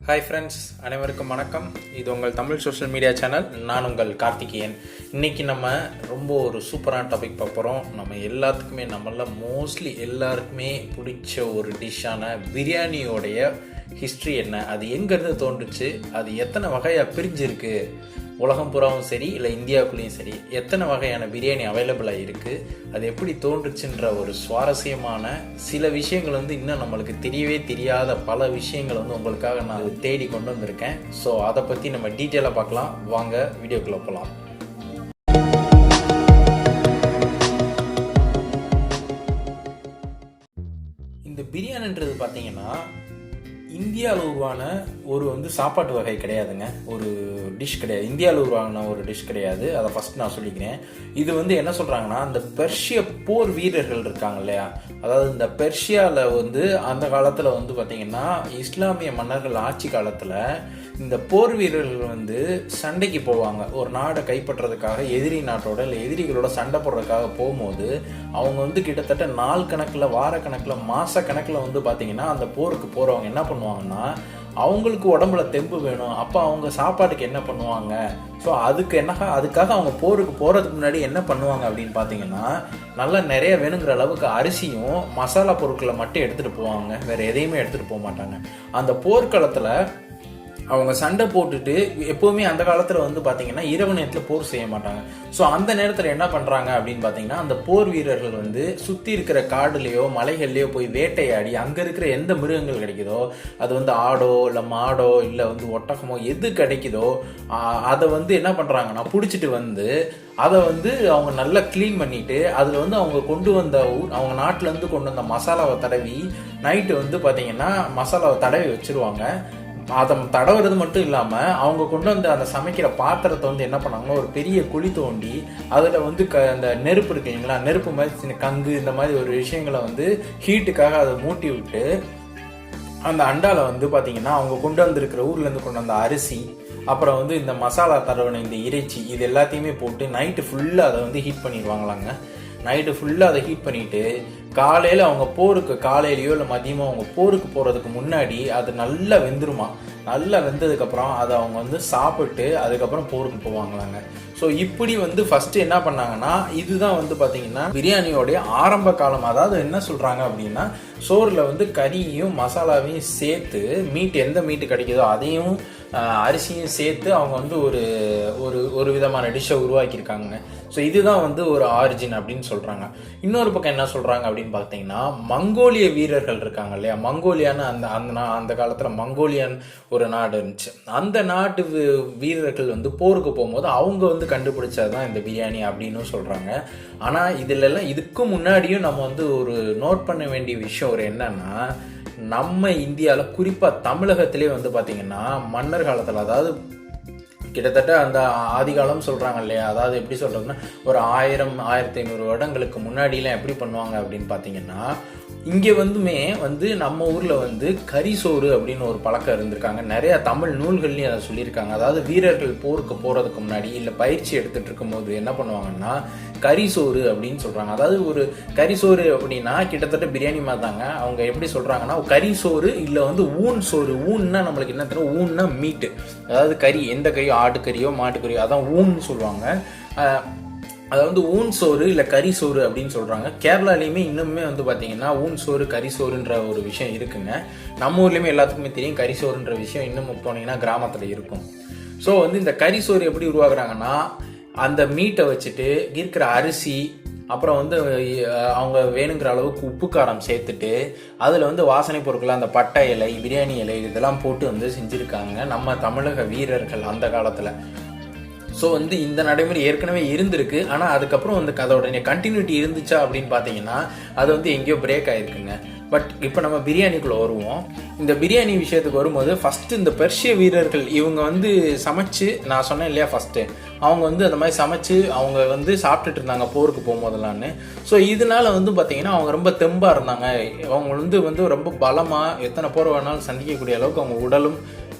Hi friends, அனைவருக்கும் வணக்கம். இது உங்கள் தமிழ் சோஷியல் மீடியா சேனல். நான் உங்கள் கார்த்திகேயன். இன்றைக்கி நம்ம ரொம்ப ஒரு சூப்பரான டாபிக் பார்க்குறோம். நம்ம எல்லாத்துக்குமே மோஸ்ட்லி எல்லாருக்குமே பிடிச்ச ஒரு டிஷ்ஷான பிரியாணியோடைய ஹிஸ்ட்ரி என்ன, அது எங்கேருந்து தோன்றுச்சு, அது எத்தனை வகையாக பிரிஞ்சிருக்கு, உலகம் பூராவும் சரி இல்லை இந்தியாவுக்குள்ளேயும் சரி எத்தனை வகையான பிரியாணி அவைலபிளாக இருக்குது, அது எப்படி தோன்றுச்சுன்ற ஒரு சுவாரஸ்யமான சில விஷயங்கள் இன்னும் நம்மளுக்கு தெரியவே தெரியாத பல விஷயங்கள் உங்களுக்காக நான் தேடி கொண்டு வந்திருக்கேன். ஸோ அதை பற்றி நம்ம டீட்டெயிலாக பார்க்கலாம். வாங்க வீடியோக்குள்ளே போகலாம். இந்த பிரியாணின்றது பார்த்தீங்கன்னா இந்தியாவில் உருவான ஒரு சாப்பாட்டு வகை கிடையாதுங்க, ஒரு டிஷ் கிடையாது. இந்தியாவில் உருவான ஒரு டிஷ் கிடையாது. அதை ஃபஸ்ட் நான் சொல்லிக்கிறேன். இது என்ன சொல்கிறாங்கன்னா, இந்த பெர்ஷிய போர் வீரர்கள் இருக்காங்க இல்லையா, அதாவது இந்த பெர்ஷியாவில் அந்த காலத்தில் பார்த்தீங்கன்னா இஸ்லாமிய மன்னர்கள் ஆட்சி காலத்தில் இந்த போர் வீரர்கள் சண்டைக்கு போவாங்க. ஒரு நாடை கைப்பற்றுறதுக்காக எதிரி நாட்டோட இல்லை எதிரிகளோட சண்டை போடுறதுக்காக போகும்போது அவங்க கிட்டத்தட்ட நாள் கணக்கில், வார கணக்கில், மாத கணக்கில் பார்த்தீங்கன்னா அந்த போருக்கு போகிறவங்க என்ன பண்ணுவாங்கன்னா, அவங்களுக்கு உடம்புல தெம்பு வேணும். அப்போ அவங்க சாப்பாட்டுக்கு என்ன பண்ணுவாங்க, ஸோ அதுக்காக அவங்க போருக்கு போகிறதுக்கு முன்னாடி என்ன பண்ணுவாங்க அப்படின்னு பார்த்தீங்கன்னா, நல்லா நிறைய வேணுங்கிற அளவுக்கு அரிசியும் மசாலா பொருட்களை மட்டும் எடுத்துகிட்டு போவாங்க. வேறு எதையுமே எடுத்துகிட்டு போக மாட்டாங்க. அந்த போர்க்களத்தில் அவங்க சண்டை போட்டுட்டு எப்போவுமே அந்த காலத்தில் பார்த்தீங்கன்னா இரவு நேரத்தில் போர் செய்ய மாட்டாங்க. ஸோ அந்த நேரத்தில் என்ன பண்ணுறாங்க அப்படின்னு பார்த்தீங்கன்னா, அந்த போர் வீரர்கள் சுற்றி இருக்கிற காடுலேயோ மலைகள்லையோ போய் வேட்டையாடி அங்கே இருக்கிற எந்த மிருகங்கள் கிடைக்குதோ, அது ஆடோ இல்லை மாடோ இல்லை ஒட்டகமோ எது கிடைக்குதோ அதை என்ன பண்ணுறாங்கன்னா பிடிச்சிட்டு அதை அவங்க நல்லா க்ளீன் பண்ணிட்டு அதில் அவங்க கொண்டு வந்த அவங்க நாட்டிலேருந்து கொண்டு வந்த மசாலாவை தடவி நைட்டு பார்த்தீங்கன்னா மசாலாவை தடவி வச்சுருவாங்க. அதை தடவுறது மட்டும் இல்லாமல் அவங்க கொண்டு வந்து அந்த சமைக்கிற பாத்திரத்தை என்ன பண்ணாங்கன்னா, ஒரு பெரிய குழி தோண்டி அதில் அந்த நெருப்பு இருக்கு இல்லைங்களா, நெருப்பு மாதிரி சின்ன கங்கு இந்த மாதிரி ஒரு விஷயங்களை ஹீட்டுக்காக அதை மூட்டி விட்டு அந்த அண்டாவில் பார்த்தீங்கன்னா அவங்க கொண்டு வந்திருக்கிற ஊர்லேருந்து கொண்டு வந்த அரிசி, அப்புறம் இந்த மசாலா தடவின இந்த இறைச்சி, இது எல்லாத்தையுமே போட்டு நைட்டு ஃபுல்லாக அதை ஹீட் பண்ணிடுவாங்களாங்க. நைட்டு ஃபுல்லாக அதை ஹீட் பண்ணிவிட்டு காலையில் அவங்க போருக்கு, காலையிலையோ இல்லை மதியமோ அவங்க போருக்கு போகிறதுக்கு முன்னாடி அது நல்லா வெந்துருமா. நல்லா வெந்ததுக்கப்புறம் அதை அவங்க சாப்பிட்டு அதுக்கப்புறம் போருக்கு போவாங்களாங்க. ஸோ இப்படி ஃபஸ்ட்டு என்ன பண்ணாங்கன்னா, இதுதான் பார்த்தீங்கன்னா பிரியாணியோடைய ஆரம்ப காலம். அதாவது என்ன சொல்கிறாங்க அப்படின்னா, சோறில் கறியையும் மசாலாவையும் சேர்த்து, எந்த மீட்டு கிடைக்குதோ அதையும் அரிசியும் சேர்த்து அவங்க ஒரு ஒரு விதமான டிஷ்ஷை உருவாக்கியிருக்காங்க. ஸோ இதுதான் ஒரு ஆரிஜின் அப்படின்னு சொல்கிறாங்க. இன்னொரு பக்கம் என்ன சொல்கிறாங்க அப்படின்னு பார்த்தீங்கன்னா, மங்கோலிய வீரர்கள் இருக்காங்க இல்லையா, மங்கோலியான்னு அந்த காலத்தில் மங்கோலியன் ஒரு நாடு இருந்துச்சு. அந்த நாட்டு வீரர்கள் போருக்கு போகும்போது அவங்க கண்டுபிடிச்சதுதான் இந்த பிரியாணி அப்படின்னு சொல்கிறாங்க. ஆனால் இதிலெல்லாம் இதுக்கு முன்னாடியும் நம்ம ஒரு நோட் பண்ண வேண்டிய விஷயம் என்னன்னா, நம்ம இந்தியாவில் குறிப்பாக தமிழகத்திலே பார்த்தீங்கன்னா மன்னர் காலத்தில், அதாவது கிட்டத்தட்ட அந்த ஆதிகாலம் சொல்கிறாங்க இல்லையா, அதாவது எப்படி சொல்கிறதுன்னா ஒரு 1000-1500 வருடங்களுக்கு முன்னாடிலாம் எப்படி பண்ணுவாங்க அப்படின்னு பார்த்தீங்கன்னா, இங்கே நம்ம ஊரில் கரிசோறு அப்படின்னு ஒரு பழக்கம் இருந்திருக்காங்க. நிறையா தமிழ் நூல்கள்லையும் அதை சொல்லியிருக்காங்க. அதாவது வீரர்கள் போருக்கு போகிறதுக்கு முன்னாடி இல்லை பயிற்சி எடுத்துகிட்டு இருக்கும்போது என்ன பண்ணுவாங்கன்னா, கரிசோறு அப்படின்னு சொல்கிறாங்க. அதாவது ஒரு கரிசோறு அப்படின்னா கிட்டத்தட்ட பிரியாணி மாதிரி தாங்க. அவங்க எப்படி சொல்கிறாங்கன்னா, கரிசோறு இல்லை ஊன் சோறு. ஊன்னா நம்மளுக்கு என்ன தெரியும், ஊன்னா மீட்டு, அதாவது கறி, எந்த கறியோ ஆட்டுக்கறியோ மாட்டுக்கறியோ அதான் ஊன்னு சொல்லுவாங்க. அதாவது ஊன் சோறு இல்லை கறி சோறு அப்படின்னு சொல்கிறாங்க. கேரளாலையுமே இன்னுமே பார்த்தீங்கன்னா ஊன் சோறு கறி சோறுன்ற ஒரு விஷயம் இருக்குங்க. நம்ம ஊர்லேயுமே எல்லாத்துக்குமே தெரியும் கறி சோறுன்ற விஷயம். இன்னும் போனீங்கன்னா கிராமத்தில் இருக்கும். ஸோ இந்த கறி சோறு எப்படி உருவாக்குறாங்கன்னா, அந்த மீட்டை வச்சுட்டு இருக்கிற அரிசி, அப்புறம் அவங்க வேணுங்கிற அளவுக்கு உப்பு காரம் சேர்த்துட்டு அதில் வாசனை பொருட்கள், அந்த பட்டை இலை, பிரியாணி இலை இதெல்லாம் போட்டு செஞ்சுருக்காங்க நம்ம தமிழக வீரர்கள் அந்த காலத்தில். ஸோ இந்த நடைமுறை ஏற்கனவே இருந்திருக்கு. ஆனால் அதுக்கப்புறம் அதோட கண்டினியூட்டி இருந்துச்சா அப்படின்னு பார்த்தீங்கன்னா அது எங்கேயோ பிரேக் ஆகிருக்குங்க. பட் இப்போ நம்ம பிரியாணிக்குள்ளே வருவோம். இந்த பிரியாணி விஷயத்துக்கு வரும்போது ஃபஸ்ட்டு இந்த பெர்ஷிய வீரர்கள் இவங்க சமைச்சு, நான் சொன்னேன் இல்லையா ஃபஸ்ட்டு, அவங்க அந்த மாதிரி சமைச்சு அவங்க சாப்பிட்டுட்டு இருந்தாங்க போருக்கு போகும்போதெல்லான்னு. ஸோ இதனால பார்த்தீங்கன்னா அவங்க ரொம்ப தெம்பாக இருந்தாங்க. அவங்க ரொம்ப பலமாக எத்தனை போர் வேணாலும் சந்திக்கக்கூடிய அளவுக்கு அவங்க உடலும்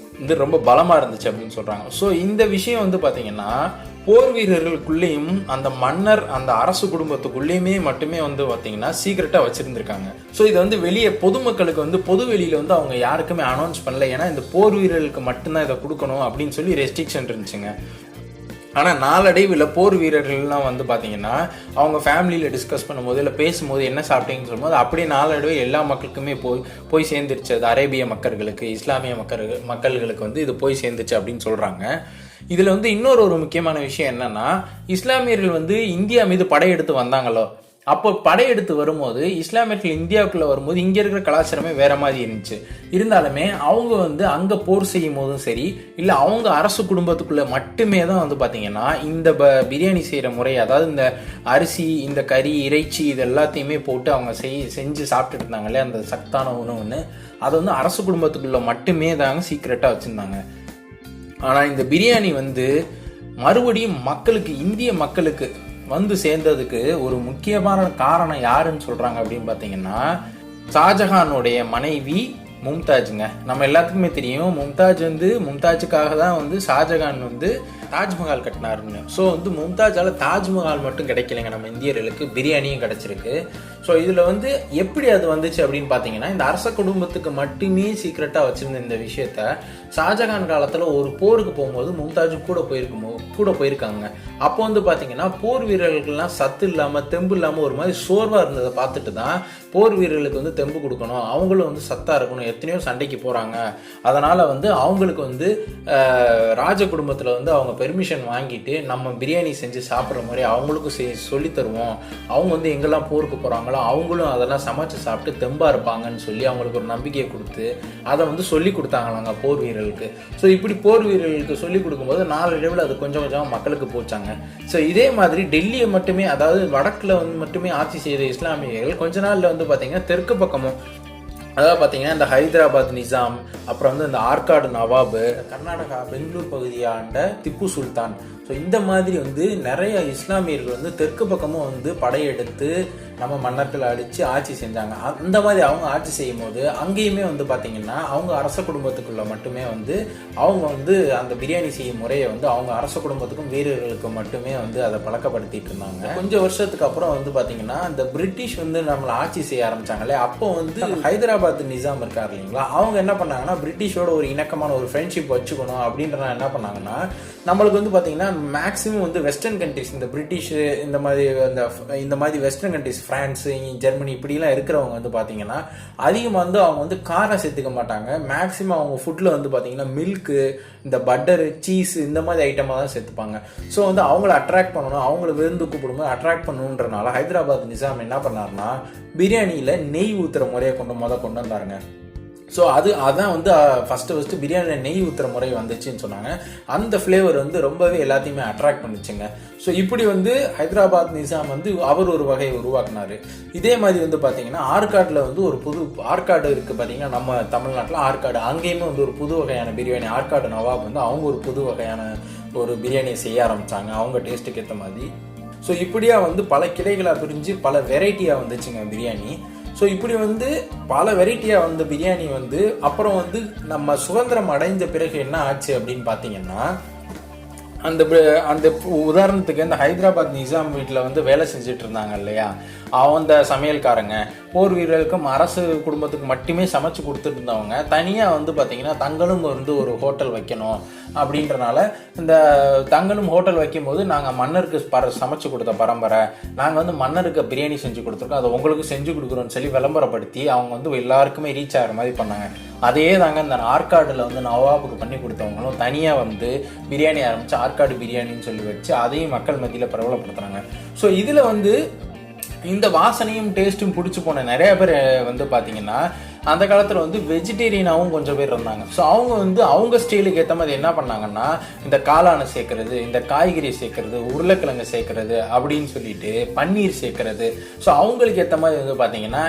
ரொம்ப பலமாக இருந்துச்சு அப்படின்னு சொல்கிறாங்க. ஸோ இந்த விஷயம் பார்த்தீங்கன்னா போர் வீரர்களுக்குள்ளேயும் அந்த மன்னர் அந்த அரசு குடும்பத்துக்குள்ளேயுமே மட்டுமே வந்து பார்த்தீங்கன்னா சீக்கிரட்டாக வச்சுருந்துருக்காங்க. ஸோ இதை வந்து வெளியே பொதுமக்களுக்கு வந்து பொது வெளியில் வந்து அவங்க யாருக்குமே அனௌன்ஸ் பண்ணல. ஏன்னா இந்த போர் வீரர்களுக்கு மட்டும்தான் இதை கொடுக்கணும் அப்படின்னு சொல்லி ரெஸ்ட்ரிக்ஷன் இருந்துச்சுங்க. ஆனால் நாளடைவில் போர் வீரர்கள்லாம் வந்து பார்த்தீங்கன்னா அவங்க ஃபேமிலியில் டிஸ்கஸ் பண்ணும்போது இல்லை பேசும்போது என்ன சாப்பிட்டீங்கன்னு சொல்லும்போது அப்படியே நாளடைவில் எல்லா மக்களுக்குமே போய் சேர்ந்துருச்சு. அது அரேபிய மக்களுக்கு, இஸ்லாமிய மக்களுக்கு வந்து இது போய் சேர்ந்துச்சு அப்படின்னு சொல்கிறாங்க. இதில் வந்து இன்னொரு முக்கியமான விஷயம் என்னன்னா, இஸ்லாமியர்கள் வந்து இந்தியா மீது படையெடுத்து வந்தாங்களோ, அப்போ படையெடுத்து வரும்போது இஸ்லாமியர்கள் இந்தியாவுக்குள்ள வரும்போது இங்கே இருக்கிற கலாச்சாரமே வேற மாதிரி இருந்துச்சு. இருந்தாலுமே அவங்க வந்து அங்கே போர் செய்யும் போதும் சரி, இல்லை அவங்க அரசு குடும்பத்துக்குள்ள மட்டுமே தான் வந்து பார்த்தீங்கன்னா இந்த பிரியாணி செய்கிற முறை, அதாவது இந்த அரிசி, இந்த கறி, இறைச்சி இது எல்லாத்தையுமே போட்டு அவங்க செஞ்சு சாப்பிட்டுட்டு இருந்தாங்களே அந்த சத்தான உணவுன்னு, அதை வந்து அரசு குடும்பத்துக்குள்ள மட்டுமே தாங்க சீக்ரெட்டாக வச்சுருந்தாங்க. ஆனால் இந்த பிரியாணி வந்து மறுபடியும் இந்திய மக்களுக்கு வந்து சேர்ந்ததுக்கு ஒரு முக்கியமான காரணம் யாருன்னு சொல்றாங்க அப்படின்னு பார்த்தீங்கன்னா, ஷாஜஹானுடைய மனைவி மும்தாஜுங்க. நம்ம எல்லாத்துக்குமே தெரியும் மும்தாஜுக்காக தான் வந்து ஷாஜஹான் வந்து தாஜ்மஹால் கட்டினாருன்னு. ஸோ வந்து மும்தாஜால தாஜ்மஹால் மட்டும் கிடைக்கலைங்க, நம்ம இந்தியர்களுக்கு பிரியாணியும் கிடைச்சிருக்கு. ஸோ இதில் வந்து எப்படி அது வந்துச்சு அப்படின்னு பார்த்தீங்கன்னா, இந்த அரச குடும்பத்துக்கு மட்டுமே சீக்ரெட்டாக வச்சிருந்த இந்த விஷயத்த ஷாஜஹான் காலத்தில் ஒரு போருக்கு போகும்போது மும்தாஜும் கூட போயிருக்காங்க. அப்போ வந்து பார்த்தீங்கன்னா போர் வீரர்களுக்கெல்லாம் சத்து இல்லாமல் தெம்பு இல்லாமல் ஒரு மாதிரி சோர்வாக இருந்ததை பார்த்துட்டு தான் போர் வீரர்களுக்கு வந்து தெம்பு கொடுக்கணும், அவங்களும் வந்து சத்தாக இருக்கணும், எத்தனையோ சண்டைக்கு போகிறாங்க, அதனால் வந்து அவங்களுக்கு வந்து ராஜ குடும்பத்தில் வந்து அவங்க பெர்மிஷன் வாங்கிட்டு நம்ம பிரியாணி செஞ்சு சாப்பிட்ற மாதிரி அவங்களுக்கும் சொல்லி தருவோம், அவங்க வந்து எங்கெல்லாம் போருக்கு போகிறாங்களோ அவங்களும் அதெல்லாம் சமைச்சு சாப்பிட்டு தெம்பாக இருப்பாங்கன்னு சொல்லி அவங்களுக்கு ஒரு நம்பிக்கையை கொடுத்து அதை வந்து சொல்லி கொடுத்தாங்களாங்க போர் வீரர்களுக்கு. ஸோ இப்படி போர் வீரர்களுக்கு சொல்லி கொடுக்கும்போது நாளடைவில் அது கொஞ்சம் கொஞ்சமாக மக்களுக்கு போச்சாங்க. ஸோ இதே மாதிரி டெல்லியை மட்டுமே, அதாவது வடக்கில் வந்து மட்டுமே ஆட்சி செய்த இஸ்லாமியர்கள் கொஞ்ச நாளில் வந்து பார்த்தீங்கன்னா தெற்கு பக்கமும், அதாவது பார்த்தீங்கன்னா இந்த ஹைதராபாத் நிசாம், அப்புறம் வந்து இந்த ஆற்காடு நவாபு, கர்நாடகா பெங்களூர் பகுதியாண்ட திப்பு சுல்தான், ஸோ இந்த மாதிரி வந்து நிறைய இஸ்லாமியர்கள் வந்து தெற்கு பக்கமும் வந்து படையெடுத்து நம்ம மன்னர்களை அடித்து ஆட்சி செஞ்சாங்க. அந்த மாதிரி அவங்க ஆட்சி செய்யும் போது அங்கேயுமே வந்து பார்த்தீங்கன்னா அவங்க அரச குடும்பத்துக்குள்ள மட்டுமே வந்து அவங்க வந்து அந்த பிரியாணி செய்யும் முறையை வந்து அவங்க அரச குடும்பத்துக்கும் வீரர்களுக்கும் மட்டுமே வந்து அதை பழக்கப்படுத்திட்டு இருந்தாங்க. கொஞ்சம் வருஷத்துக்கு அப்புறம் வந்து பார்த்தீங்கன்னா இந்த பிரிட்டிஷ் வந்து நம்மளை ஆட்சி செய்ய ஆரம்பிச்சாங்களே, அப்போ வந்து ஹைதராபாத் நிசாம் இருக்கார் இல்லைங்களா, அவங்க என்ன பண்ணாங்கன்னா பிரிட்டிஷோட ஒரு இணக்கமான ஒரு ஃப்ரெண்ட்ஷிப் வச்சுக்கணும் அப்படின்ற என்ன பண்ணாங்கன்னா, நம்மளுக்கு வந்து பார்த்தீங்கன்னா மேக்ஸிமம் வந்து வெஸ்டர்ன் கண்ட்ரிஸ், இந்த பிரிட்டிஷ் இந்த மாதிரி வெஸ்டர்ன் கண்ட்ரிஸ், பிரான்ஸ், ஜெர்மனி இப்படிலாம் இருக்கிறவங்க வந்து பார்த்தீங்கன்னா அதிகமாக வந்து அவங்க வந்து காரம் சேர்த்துக்க மாட்டாங்க. மேக்ஸிமம் அவங்க ஃபுட்டில் வந்து பார்த்தீங்கன்னா மில்க்கு, இந்த பட்டரு, சீஸ் இந்த மாதிரி ஐட்டமாக தான் சேர்த்துப்பாங்க. ஸோ வந்து அவங்கள அட்ராக்ட் பண்ணணும், அவங்கள விருந்து கூப்பிடும்போது அட்ராக்ட் பண்ணணுன்றனால ஹைதராபாத் நிசாம் என்ன பண்ணாருன்னா பிரியாணியில் நெய் ஊற்றுற முறையை கொண்டு வந்தாருங்க. ஸோ அதான் வந்து ஃபஸ்ட்டு பிரியாணியில் நெய் ஊற்றுற முறை வந்துச்சுன்னு சொன்னாங்க. அந்த ஃப்ளேவர் வந்து ரொம்பவே எல்லாத்தையுமே அட்ராக்ட் பண்ணிச்சுங்க. ஸோ இப்படி வந்து ஹைதராபாத் நிசாம் வந்து அவர் ஒரு வகையை உருவாக்குனார். இதே மாதிரி வந்து பார்த்தீங்கன்னா ஆற்காட்டில் வந்து ஒரு ஆற்காடு இருக்குது பார்த்தீங்கன்னா, நம்ம தமிழ்நாட்டில் ஆற்காடு, அங்கேயுமே வந்து ஒரு புது வகையான பிரியாணி, ஆற்காடு நவாப் வந்து அவங்க ஒரு புது வகையான ஒரு பிரியாணியை செய்ய ஆரம்பித்தாங்க அவங்க டேஸ்ட்டுக்கு ஏற்ற மாதிரி. ஸோ இப்படியா வந்து பல கிளைகளாக பிரிஞ்சு பல வெரைட்டியாக வந்துச்சுங்க பிரியாணி. ஸோ இப்படி வந்து பல வெரைட்டியாக வந்த பிரியாணி வந்து அப்புறம் வந்து நம்ம சுதந்திரம் அடைஞ்ச பிறகு என்ன ஆச்சு அப்படின்னு பார்த்தீங்கன்னா, அந்த உதாரணத்துக்கு இந்த ஹைதராபாத் நிசாம் வீட்டில் வந்து வேலை செஞ்சுட்டு இருந்தாங்க இல்லையா, அந்த சமையல்காரங்க போர் வீரர்களுக்கும் அரசு குடும்பத்துக்கு மட்டுமே சமைச்சு கொடுத்துட்டு இருந்தவங்க தனியாக வந்து பார்த்தீங்கன்னா தங்களும் வந்து ஒரு ஹோட்டல் வைக்கணும் அப்படின்றனால, இந்த தங்களும் ஹோட்டல் வைக்கும்போது நாங்கள் மன்னருக்கு சமைச்சு கொடுத்த பரம்பரை, நாங்கள் வந்து மன்னருக்கு பிரியாணி செஞ்சு கொடுத்துருக்கோம், அதை உங்களுக்கு செஞ்சு கொடுக்குறோன்னு சொல்லி விளம்பரப்படுத்தி அவங்க வந்து எல்லாருக்குமே ரீச் ஆகிற மாதிரி பண்ணாங்க. அதே தாங்க இந்த ஆற்காடில் வந்து நவாபுக்கு பண்ணி கொடுத்தவங்களும் தனியாக வந்து பிரியாணி ஆரம்பித்து ஆற்காடு பிரியாணின்னு சொல்லி வச்சு அதையும் மக்கள் மத்தியில் பிரபலப்படுத்துகிறாங்க. ஸோ இதில் வந்து இந்த வாசனையும் டேஸ்ட்டும் பிடிச்சி போன நிறைய பேர் வந்து பார்த்தீங்கன்னா அந்த காலத்தில் வந்து வெஜிடேரியனாகவும் கொஞ்சம் பேர் இருந்தாங்க. ஸோ அவங்க வந்து அவங்க ஸ்டைலுக்கு ஏற்ற மாதிரி என்ன பண்ணாங்கன்னா இந்த காளானை சேர்க்கறது, இந்த காய்கறி சேர்க்கறது, உருளைக்கிழங்கு சேர்க்கறது அப்படின்னு சொல்லிட்டு பன்னீர் சேர்க்கறது. ஸோ அவங்களுக்கு ஏற்ற மாதிரி வந்து பார்த்தீங்கன்னா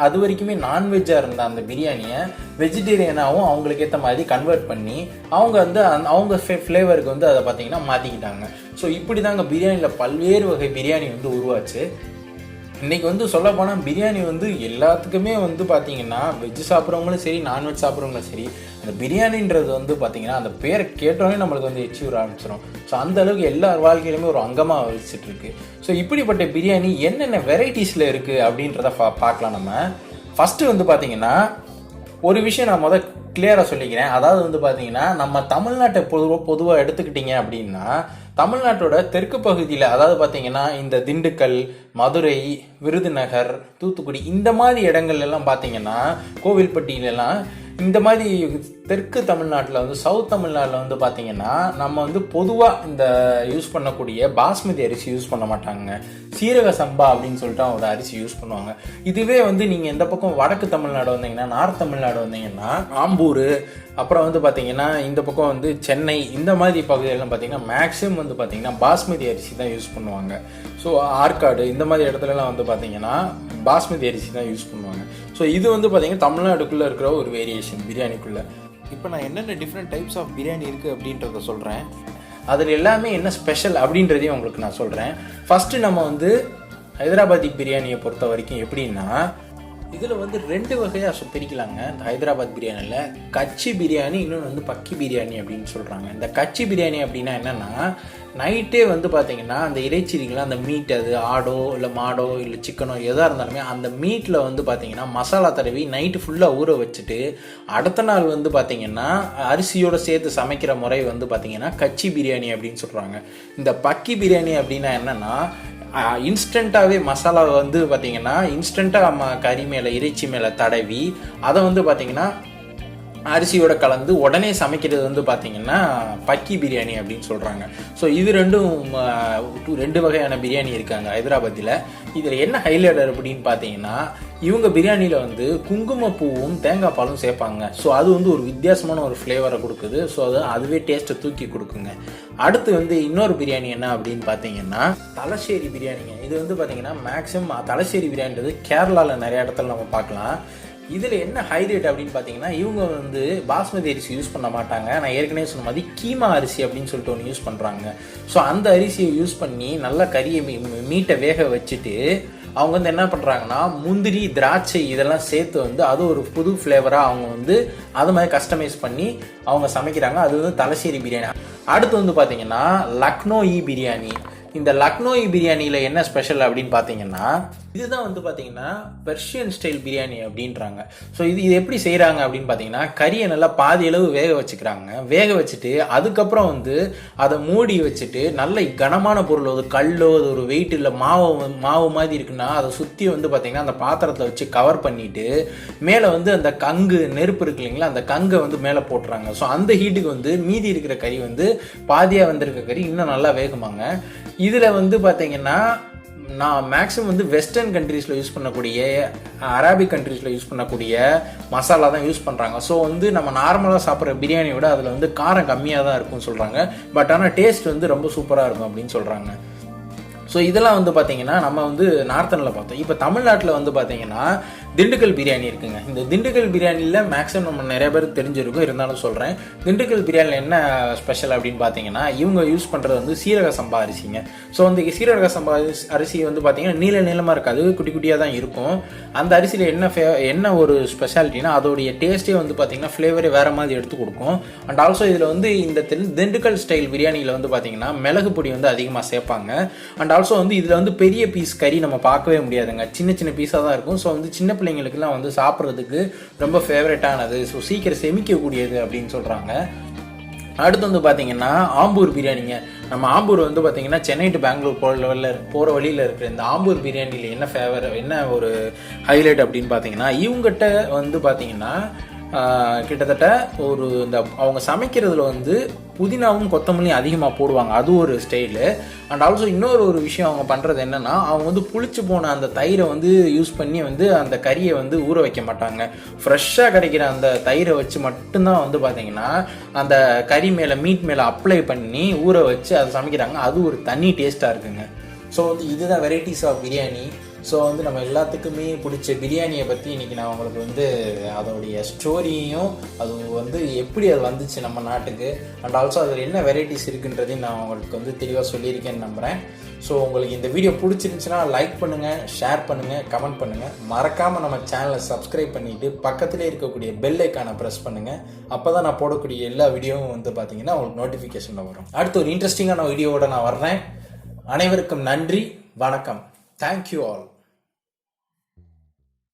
அது வரைக்குமே நான்வெஜ்ஜாக இருந்த அந்த பிரியாணியை வெஜிடேரியனாகவும் அவங்களுக்கு ஏற்ற மாதிரி கன்வெர்ட் பண்ணி அவங்க வந்து அவங்க ஃப்ளேவருக்கு வந்து அதை பார்த்தீங்கன்னா மாற்றிக்கிட்டாங்க. ஸோ இப்படி தாங்க பிரியாணியில் பல்வேறு வகை பிரியாணி வந்து உருவாச்சு. இன்றைக்கி வந்து சொல்லப்போனால் பிரியாணி வந்து எல்லாத்துக்குமே வந்து பார்த்தீங்கன்னா வெஜ்ஜு சாப்பிட்றவங்களும் சரி, நான்வெஜ் சாப்பிட்றவங்களும் சரி, இந்த பிரியாணின்றது வந்து பார்த்திங்கன்னா அந்த பேரை கேட்டோன்னே நம்மளுக்கு வந்து எச்சி ஊற ஆரம்பிச்சிடும். ஸோ அந்த அளவுக்கு எல்லார் வாழ்க்கையிலுமே ஒரு அங்கமாக வச்சுட்டு இருக்கு. ஸோ இப்படிப்பட்ட பிரியாணி என்னென்ன வெரைட்டிஸில் இருக்குது அப்படின்றத பார்க்கலாம். நம்ம ஃபஸ்ட்டு வந்து பார்த்திங்கன்னா ஒரு விஷயம் நான் கிளியராக சொல்லிக்கிறேன். அதாவது வந்து பார்த்தீங்கன்னா நம்ம தமிழ்நாட்டை பொதுவாக எடுத்துக்கிட்டிங்க அப்படின்னா தமிழ்நாட்டோட தெற்கு பகுதியில், அதாவது பார்த்தீங்கன்னா இந்த திண்டுக்கல், மதுரை, விருதுநகர், தூத்துக்குடி இந்த மாதிரி இடங்கள்லாம் பார்த்தீங்கன்னா கோவில்பட்டியிலலாம் இந்த மாதிரி தெற்கு தமிழ்நாட்டில் வந்து சவுத் தமிழ்நாட்டில் வந்து பார்த்தீங்கன்னா நம்ம வந்து பொதுவாக இந்த யூஸ் பண்ணக்கூடிய பாஸ்மதி அரிசி யூஸ் பண்ண மாட்டாங்க. சீரக சம்பா அப்படின்னு சொல்லிட்டு ஒரு அரிசி யூஸ் பண்ணுவாங்க. இதுவே வந்து நீங்கள் எந்த பக்கம் வடக்கு தமிழ்நாடு வந்தீங்கன்னா, நார்த் தமிழ்நாடு வந்தீங்கன்னா ஆம்பூர், அப்புறம் வந்து பார்த்தீங்கன்னா இந்த பக்கம் வந்து சென்னை, இந்த மாதிரி பகுதிகளெலாம் பார்த்தீங்கன்னா மேக்ஸிமம் வந்து பார்த்தீங்கன்னா பாஸ்மதி அரிசி தான் யூஸ் பண்ணுவாங்க. ஸோ ஆற்காடு இந்த மாதிரி இடத்துலலாம் வந்து பார்த்தீங்கன்னா பாஸ்மதி அரிசி தான் யூஸ் பண்ணுவாங்க. ஸோ இது வந்து பார்த்தீங்கன்னா தமிழ்நாடுக்குள்ளே இருக்கிற ஒரு வேரியேஷன் பிரியாணிக்குள்ளே. இப்போ நான் என்னென்ன டிஃப்ரெண்ட் டைப்ஸ் ஆஃப் பிரியாணி இருக்குது அப்படின்றத சொல்கிறேன். அதில் எல்லாமே என்ன ஸ்பெஷல் அப்படின்றதையும் உங்களுக்கு நான் சொல்கிறேன். ஃபஸ்ட்டு நம்ம வந்து ஹைதராபாதி பிரியாணியை பொறுத்த வரைக்கும் எப்படின்னா இதில் வந்து 2 வகையாக பிரிக்கலாங்க. இந்த ஹைதராபாத் பிரியாணியில் கச்சி பிரியாணி, இன்னொன்று வந்து பக்கி பிரியாணி அப்படின்னு சொல்கிறாங்க. இந்த கச்சி பிரியாணி அப்படின்னா என்னென்னா நைட்டே வந்து பார்த்தீங்கன்னா அந்த இறைச்சிரிகளை அந்த மீட், அது ஆடோ இல்லை மாடோ இல்லை சிக்கனோ எதாக இருந்தாலுமே அந்த மீட்டில் வந்து பார்த்தீங்கன்னா மசாலா தடவி நைட்டு ஃபுல்லாக ஊற வச்சுட்டு அடுத்த நாள் வந்து பார்த்தீங்கன்னா அரிசியோடு சேர்த்து சமைக்கிற முறை வந்து பார்த்தீங்கன்னா கச்சி பிரியாணி அப்படின்னு சொல்கிறாங்க. இந்த பக்கி பிரியாணி அப்படின்னா என்னென்னா இன்ஸ்டண்ட்டாகவே மசாலாவை வந்து பார்த்திங்கன்னா இன்ஸ்டண்ட்டாக கறி மேலே இறைச்சி மேலே தடவி அதை வந்து பார்த்திங்கன்னா அரிசியோட கலந்து உடனே சமைக்கிறது வந்து பார்த்திங்கன்னா பக்கி பிரியாணி அப்படின்னு சொல்கிறாங்க. ஸோ இது 2 வகையான பிரியாணி இருக்காங்க ஹைதராபாத்தில். இதில் என்ன ஹைலைட் அப்படின்னு பார்த்தீங்கன்னா இவங்க பிரியாணியில் வந்து குங்குமப்பூவும் தேங்காய் பாலும் சேர்ப்பாங்க. ஸோ அது வந்து ஒரு வித்தியாசமான ஒரு ஃப்ளேவரை கொடுக்குது. ஸோ அதுவே டேஸ்ட்டை தூக்கி கொடுக்குங்க. அடுத்து வந்து இன்னொரு பிரியாணி என்ன அப்படின்னு பார்த்தீங்கன்னா தலசேரி பிரியாணிங்க. இது வந்து பார்த்தீங்கன்னா மேக்ஸிமம் தலசேரி பிரியாணின்றது கேரளாவில் நிறைய இடத்துல நம்ம பார்க்கலாம். இதில் என்ன ஹைலைட் அப்படின்னு பார்த்தீங்கன்னா இவங்க வந்து பாஸ்மதி அரிசி யூஸ் பண்ண மாட்டாங்க. நான் ஏற்கனவே சொன்ன மாதிரி கீமா அரிசி அப்படின்னு சொல்லிட்டு ஒன்று யூஸ் பண்ணுறாங்க. ஸோ அந்த அரிசியை யூஸ் பண்ணி நல்லா கறியை மீட்டை வேக வச்சுட்டு அவங்க வந்து என்ன பண்ணுறாங்கன்னா முந்திரி, திராட்சை இதெல்லாம் சேர்த்து வந்து அது ஒரு புது ஃப்ளேவராக அவங்க வந்து அது மாதிரி கஸ்டமைஸ் பண்ணி அவங்க சமைக்கிறாங்க. அது வந்து தலசேரி பிரியாணி. அடுத்து வந்து பார்த்தீங்கன்னா லக்னோயி பிரியாணி. இந்த லக்னோயி பிரியாணியில் என்ன ஸ்பெஷல் அப்படின்னு பார்த்தீங்கன்னா இதுதான் வந்து பார்த்தீங்கன்னா பெர்ஷியன் ஸ்டைல் பிரியாணி அப்படின்றாங்க. ஸோ இது எப்படி செய்கிறாங்க அப்படின்னு பார்த்தீங்கன்னா கறியை நல்லா பாதி அளவு வேக வச்சுக்கிறாங்க. வேக வச்சுட்டு அதுக்கப்புறம் வந்து அதை மூடி வச்சுட்டு நல்ல கனமான பொருள், அது கல்லோ அது ஒரு வெயிட் இல்லை மாவு மாதிரி இருக்குன்னா அதை சுற்றி வந்து பார்த்தீங்கன்னா அந்த பாத்திரத்தில் வச்சு கவர் பண்ணிவிட்டு மேலே வந்து அந்த கங்கு நெருப்பு இருக்கு இல்லைங்களா, அந்த கங்கை வந்து மேலே போட்டுறாங்க. ஸோ அந்த ஹீட்டுக்கு வந்து மீதி இருக்கிற கறி வந்து பாதியாக வந்திருக்க கறி இன்னும் நல்லா வேகுமாங்க. இதில் வந்து பார்த்தீங்கன்னா நான் மேக்ஸிமம் வந்து வெஸ்டர்ன் கண்ட்ரீஸில் யூஸ் பண்ணக்கூடிய, அரபிக் கண்ட்ரீஸில் யூஸ் பண்ணக்கூடிய மசாலா தான் யூஸ் பண்ணுறாங்க. ஸோ வந்து நம்ம நார்மலாக சாப்பிட்ற பிரியாணியை விட அதில் வந்து காரம் கம்மியாக தான் இருக்கும்னு சொல்கிறாங்க. பட் ஆனால் டேஸ்ட் வந்து ரொம்ப சூப்பராக இருக்கும் அப்படின்னு சொல்கிறாங்க. ஸோ இதெல்லாம் வந்து பார்த்தீங்கன்னா நம்ம வந்து நார்த்தனில் பார்த்தோம். இப்போ தமிழ்நாட்டில் வந்து பார்த்தீங்கன்னா திண்டுக்கல் பிரியாணி இருக்குங்க. இந்த திண்டுக்கல் பிரியாணியில் மேக்ஸிமம் நம்ம நிறைய பேர் தெரிஞ்சிருக்கும், இருந்தாலும் சொல்கிறேன். திண்டுக்கல் பிரியாணியில் என்ன ஸ்பெஷல் அப்படின்னு பார்த்தீங்கன்னா இவங்க யூஸ் பண்ணுறது வந்து சீரக சம்பா அரிசிங்க. ஸோ வந்து சீரக சம்பா அரிசி வந்து பார்த்தீங்கன்னா நீளமாக இருக்காது, குட்டி குட்டியாக தான் இருக்கும். அந்த அரிசியில் என்ன ஒரு ஸ்பெஷாலிட்டினா அதோடைய டேஸ்ட்டே வந்து பார்த்தீங்கன்னா ஃப்ளேவரே வேறு மாதிரி எடுத்து கொடுக்கும். அண்ட் ஆல்சோ இதில் வந்து இந்த திண்டுக்கல் ஸ்டைல் பிரியாணியில் வந்து பார்த்தீங்கன்னா மிளகு பொடி வந்து அதிகமாக சேர்ப்பாங்க. அண்ட் ஆல்சோ வந்து இதில் வந்து பெரிய பீஸ் கறி நம்ம பார்க்கவே முடியாதுங்க, சின்ன சின்ன பீஸாக தான் இருக்கும். ஸோ வந்து சின்ன பிள்ளைங்களுக்குலாம் வந்து சாப்பிட்றதுக்கு ரொம்ப ஃபேவரட்டானது, ஸோ சீக்கிரம் செமிக்கக்கூடியது அப்படின்னு சொல்கிறாங்க. அடுத்து வந்து பார்த்தீங்கன்னா ஆம்பூர் பிரியாணிங்க. நம்ம ஆம்பூர் வந்து பார்த்தீங்கன்னா சென்னை டு பெங்களூர் போகிற வழியில் இருக்கிற இந்த ஆம்பூர் பிரியாணியில் என்ன ஒரு ஹைலைட் அப்படின்னு பார்த்தீங்கன்னா இவங்ககிட்ட வந்து பார்த்தீங்கன்னா கிட்டத்தட்ட ஒரு இந்த அவங்க சமைக்கிறதுல வந்து புதினாவும் கொத்தமல்லியும் அதிகமாக போடுவாங்க, அது ஒரு ஸ்டைலு. அண்ட் ஆல்சோ இன்னொரு விஷயம் அவங்க பண்ணுறது என்னென்னா அவங்க வந்து புளிச்சு போன அந்த தயிரை வந்து யூஸ் பண்ணி வந்து அந்த கறியை வந்து ஊற வைக்க மாட்டாங்க. ஃப்ரெஷ்ஷாக கிடைக்கிற அந்த தயிரை வச்சு மட்டும்தான் வந்து பார்த்திங்கன்னா அந்த கறி மேலே மீட் மேலே அப்ளை பண்ணி ஊற வச்சு அதை சமைக்கிறாங்க. அது ஒரு தனி டேஸ்ட்டாக இருக்குங்க. ஸோ வந்து இதுதான் வெரைட்டிஸ் ஆஃப் பிரியாணி. ஸோ வந்து நம்ம எல்லாத்துக்குமே பிடிச்ச பிரியாணியை பற்றி இன்றைக்கி நான் உங்களுக்கு வந்து அதோடைய ஸ்டோரியும் அது வந்து எப்படி அது வந்துச்சு நம்ம நாட்டுக்கு அண்ட் ஆல்சோ அதில் என்ன வெரைட்டிஸ் இருக்குன்றதையும் நான் உங்களுக்கு வந்து தெளிவாக சொல்லியிருக்கேன்னு நம்புகிறேன். ஸோ உங்களுக்கு இந்த வீடியோ பிடிச்சிருந்துச்சுன்னா லைக் பண்ணுங்கள், ஷேர் பண்ணுங்கள், கமெண்ட் பண்ணுங்கள். மறக்காமல் நம்ம சேனலை சப்ஸ்கிரைப் பண்ணிவிட்டு பக்கத்துலேயே இருக்கக்கூடிய பெல் ஐக்கானை ப்ரெஸ் பண்ணுங்கள். அப்போ தான் நான் போடக்கூடிய எல்லா வீடியோவும் வந்து பார்த்தீங்கன்னா உங்களுக்கு நோட்டிஃபிகேஷனில் வரும். அடுத்து ஒரு இன்ட்ரெஸ்டிங்கான வீடியோவோட நான் வர்றேன். அனைவருக்கும் நன்றி, வணக்கம். Thank you all.